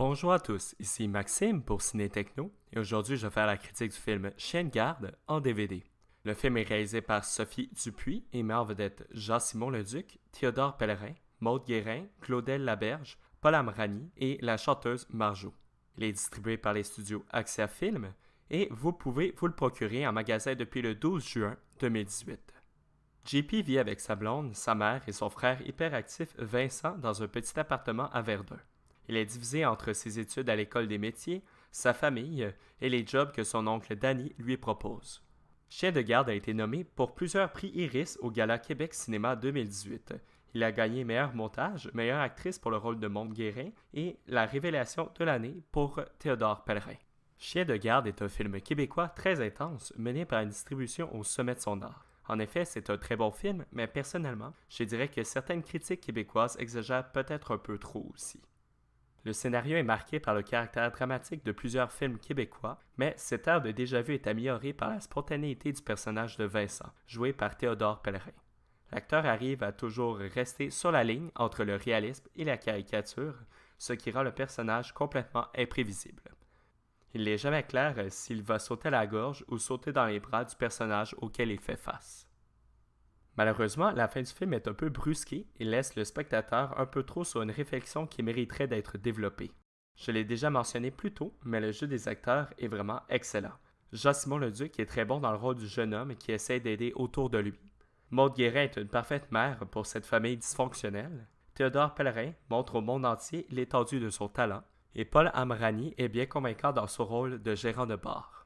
Bonjour à tous, ici Maxime pour Ciné Techno et aujourd'hui je vais faire la critique du film Chien de garde en DVD. Le film est réalisé par Sophie Dupuis et met en vedette Jean-Simon Leduc, Théodore Pellerin, Maude Guérin, Claudel Laberge, Paul Amrani et la chanteuse Marjo. Il est distribué par les studios Axia Film et vous pouvez vous le procurer en magasin depuis le 12 juin 2018. JP vit avec sa blonde, sa mère et son frère hyperactif Vincent dans un petit appartement à Verdun. Il est divisé entre ses études à l'école des métiers, sa famille et les jobs que son oncle Danny lui propose. Chien de garde a été nommé pour plusieurs prix Iris au Gala Québec Cinéma 2018. Il a gagné meilleur montage, meilleure actrice pour le rôle de Maude Guérin et la révélation de l'année pour Théodore Pellerin. Chien de garde est un film québécois très intense mené par une distribution au sommet de son art. En effet, c'est un très bon film, mais personnellement, je dirais que certaines critiques québécoises exagèrent peut-être un peu trop aussi. Le scénario est marqué par le caractère dramatique de plusieurs films québécois, mais cet air de déjà-vu est amélioré par la spontanéité du personnage de Vincent, joué par Théodore Pellerin. L'acteur arrive à toujours rester sur la ligne entre le réalisme et la caricature, ce qui rend le personnage complètement imprévisible. Il n'est jamais clair s'il va sauter à la gorge ou sauter dans les bras du personnage auquel il fait face. Malheureusement, la fin du film est un peu brusquée et laisse le spectateur un peu trop sur une réflexion qui mériterait d'être développée. Je l'ai déjà mentionné plus tôt, mais le jeu des acteurs est vraiment excellent. Jean-Simon Leduc est très bon dans le rôle du jeune homme qui essaie d'aider autour de lui. Maude Guérin est une parfaite mère pour cette famille dysfonctionnelle. Théodore Pellerin montre au monde entier l'étendue de son talent. Et Paul Amrani est bien convaincant dans son rôle de gérant de bar.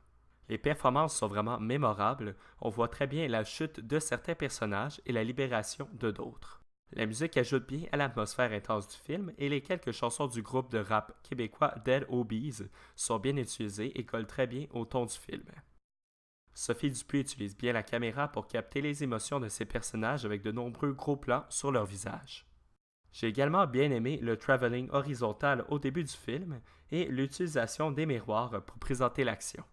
Les performances sont vraiment mémorables, on voit très bien la chute de certains personnages et la libération de d'autres. La musique ajoute bien à l'atmosphère intense du film et les quelques chansons du groupe de rap québécois Dead Obies sont bien utilisées et collent très bien au ton du film. Sophie Dupuis utilise bien la caméra pour capter les émotions de ses personnages avec de nombreux gros plans sur leur visage. J'ai également bien aimé le travelling horizontal au début du film et l'utilisation des miroirs pour présenter l'action.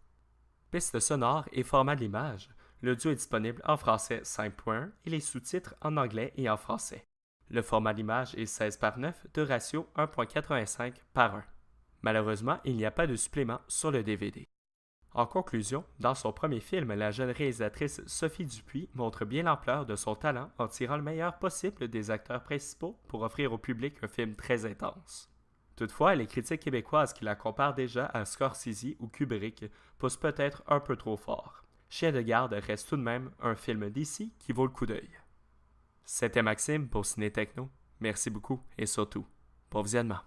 Piste sonore et format de l'image, l'audio est disponible en français 5.1 et les sous-titres en anglais et en français. Le format de l'image est 16:9 de ratio 1.85:1. Malheureusement, il n'y a pas de supplément sur le DVD. En conclusion, dans son premier film, la jeune réalisatrice Sophie Dupuis montre bien l'ampleur de son talent en tirant le meilleur possible des acteurs principaux pour offrir au public un film très intense. Toutefois, les critiques québécoises qui la comparent déjà à Scorsese ou Kubrick poussent peut-être un peu trop fort. Chien de garde reste tout de même un film d'ici qui vaut le coup d'œil. C'était Maxime pour Ciné Techno. Merci beaucoup et surtout, bon visionnement.